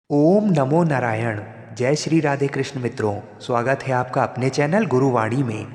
ओम नमो नारायण। जय श्री राधे कृष्ण मित्रों, स्वागत है आपका अपने चैनल गुरुवाणी में।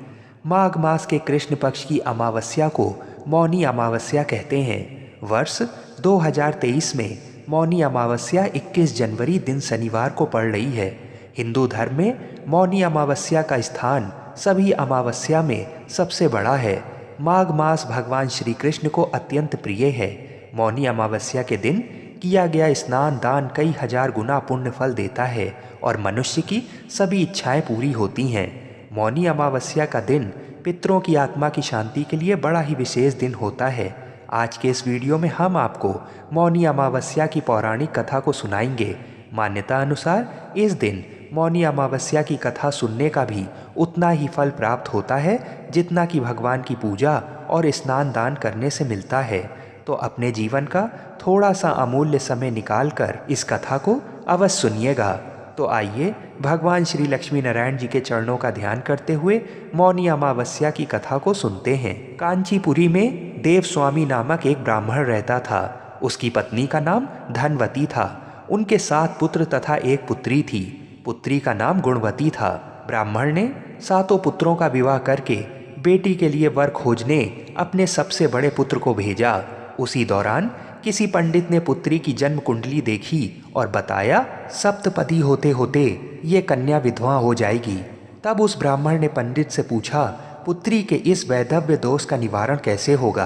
माघ मास के कृष्ण पक्ष की अमावस्या को मौनी अमावस्या कहते हैं। वर्ष 2023 में मौनी अमावस्या 21 जनवरी दिन शनिवार को पड़ रही है। हिंदू धर्म में मौनी अमावस्या का स्थान सभी अमावस्या में सबसे बड़ा है। माघ मास भगवान श्री कृष्ण को अत्यंत प्रिय है। मौनी अमावस्या के दिन किया गया स्नान दान कई हजार गुना पुण्य फल देता है और मनुष्य की सभी इच्छाएं पूरी होती हैं। मौनी अमावस्या का दिन पितरों की आत्मा की शांति के लिए बड़ा ही विशेष दिन होता है। आज के इस वीडियो में हम आपको मौनी अमावस्या की पौराणिक कथा को सुनाएंगे। मान्यता अनुसार इस दिन मौनी अमावस्या की कथा सुनने का भी उतना ही फल प्राप्त होता है जितना कि भगवान की पूजा और स्नान दान करने से मिलता है। तो अपने जीवन का थोड़ा सा अमूल्य समय निकालकर इस कथा को अवश्य सुनिएगा। तो आइए भगवान श्री लक्ष्मी नारायण जी के चरणों का ध्यान करते हुए मौनी अमावस्या की कथा को सुनते हैं। कांचीपुरी में देव स्वामी नामक एक ब्राह्मण रहता था। उसकी पत्नी का नाम धनवती था। उनके 7 पुत्र तथा एक पुत्री थी। पुत्री का नाम गुणवती था। ब्राह्मण ने 7 पुत्रों का विवाह करके बेटी के लिए वर खोजने अपने सबसे बड़े पुत्र को भेजा। उसी दौरान किसी पंडित ने पुत्री की जन्म कुंडली देखी और बताया सप्तपदी होते होते ये कन्या विधवा हो जाएगी। तब उस ब्राह्मण ने पंडित से पूछा, पुत्री के इस वैधव्य दोष का निवारण कैसे होगा?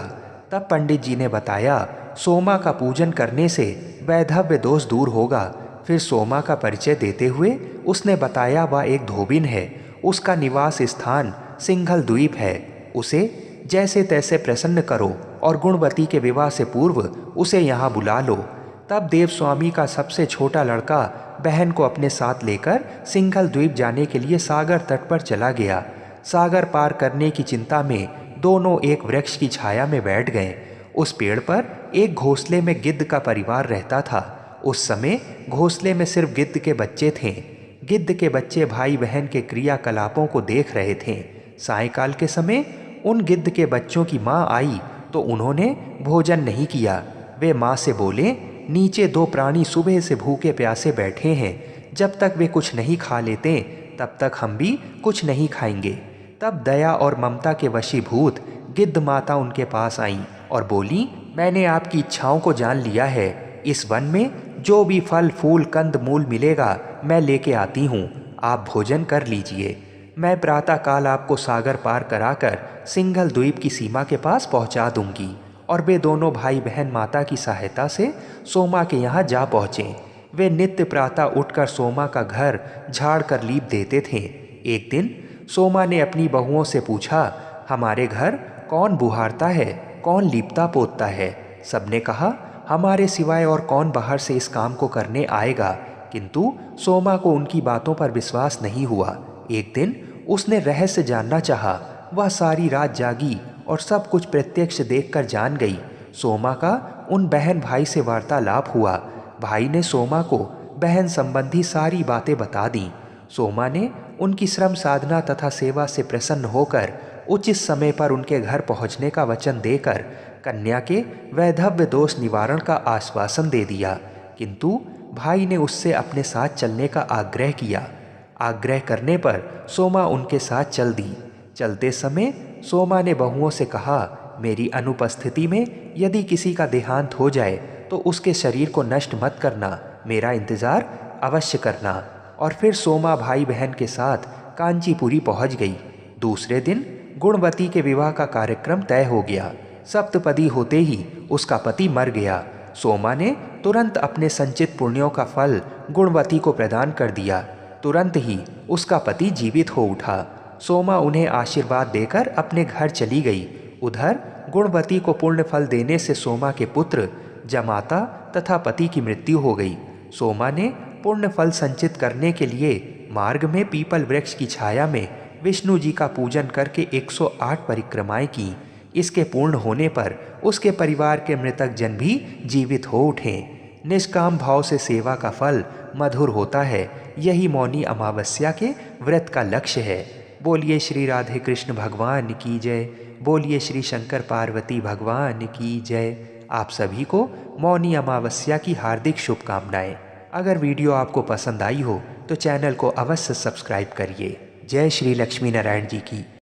तब पंडित जी ने बताया, सोमा का पूजन करने से वैधव्य दोष दूर होगा। फिर सोमा का परिचय देते हुए उसने बताया वह एक धोबिन है। उसका निवास स्थान सिंघल द्वीप है। उसे जैसे तैसे प्रसन्न करो और गुणवती के विवाह से पूर्व उसे यहाँ बुला लो। तब देवस्वामी का सबसे छोटा लड़का बहन को अपने साथ लेकर सिंघल द्वीप जाने के लिए सागर तट पर चला गया। सागर पार करने की चिंता में दोनों एक वृक्ष की छाया में बैठ गए। उस पेड़ पर एक घोंसले में गिद्ध का परिवार रहता था। उस समय घोंसले में सिर्फ गिद्ध के बच्चे थे। गिद्ध के बच्चे भाई बहन के क्रियाकलापों को देख रहे थे। सायंकाल के समय उन गिद्ध के बच्चों की माँ आई तो उन्होंने भोजन नहीं किया। वे माँ से बोले, नीचे 2 प्राणी सुबह से भूखे प्यासे बैठे हैं। जब तक वे कुछ नहीं खा लेते तब तक हम भी कुछ नहीं खाएंगे। तब दया और ममता के वशीभूत गिद्ध माता उनके पास आईं और बोली, मैंने आपकी इच्छाओं को जान लिया है। इस वन में जो भी फल फूल कंद मूल मिलेगा मैं लेके आती हूँ। आप भोजन कर लीजिए। मैं प्रातःकाल आपको सागर पार कराकर सिंघल द्वीप की सीमा के पास पहुंचा दूंगी। और वे दोनों भाई बहन माता की सहायता से सोमा के यहाँ जा पहुँचे। वे नित्य प्रातः उठकर सोमा का घर झाड़ कर लीप देते थे। एक दिन सोमा ने अपनी बहुओं से पूछा, हमारे घर कौन बुहारता है, कौन लीपता पोतता है? सबने कहा, हमारे सिवाय और कौन बाहर से इस काम को करने आएगा? किंतु सोमा को उनकी बातों पर विश्वास नहीं हुआ। एक दिन उसने रहस्य जानना चाहा। वह सारी रात जागी और सब कुछ प्रत्यक्ष देखकर जान गई। सोमा का उन बहन भाई से वार्तालाप हुआ। भाई ने सोमा को बहन संबंधी सारी बातें बता दी। सोमा ने उनकी श्रम साधना तथा सेवा से प्रसन्न होकर उचित समय पर उनके घर पहुंचने का वचन देकर कन्या के वैधव्य दोष निवारण का आश्वासन दे दिया। किंतु भाई ने उससे अपने साथ चलने का आग्रह किया। आग्रह करने पर सोमा उनके साथ चल दी। चलते समय सोमा ने बहुओं से कहा, मेरी अनुपस्थिति में यदि किसी का देहांत हो जाए तो उसके शरीर को नष्ट मत करना, मेरा इंतज़ार अवश्य करना। और फिर सोमा भाई बहन के साथ कांचीपुरी पहुंच गई। दूसरे दिन गुणवती के विवाह का कार्यक्रम तय हो गया। सप्तपदी होते ही उसका पति मर गया। सोमा ने तुरंत अपने संचित पुण्यों का फल गुणवती को प्रदान कर दिया। तुरंत ही उसका पति जीवित हो उठा। सोमा उन्हें आशीर्वाद देकर अपने घर चली गई। उधर गुणवती को पुण्य फल देने से सोमा के पुत्र जमाता तथा पति की मृत्यु हो गई। सोमा ने पुण्य फल संचित करने के लिए मार्ग में पीपल वृक्ष की छाया में विष्णु जी का पूजन करके 108 परिक्रमाएं की। इसके पूर्ण होने पर उसके परिवार के मृतक जन भी जीवित हो उठे। निष्काम भाव से सेवा का फल मधुर होता है। यही मौनी अमावस्या के व्रत का लक्ष्य है। बोलिए श्री राधे कृष्ण भगवान की जय। बोलिए श्री शंकर पार्वती भगवान की जय। आप सभी को मौनी अमावस्या की हार्दिक शुभकामनाएं। अगर वीडियो आपको पसंद आई हो तो चैनल को अवश्य सब्सक्राइब करिए। जय श्री लक्ष्मी नारायण जी की।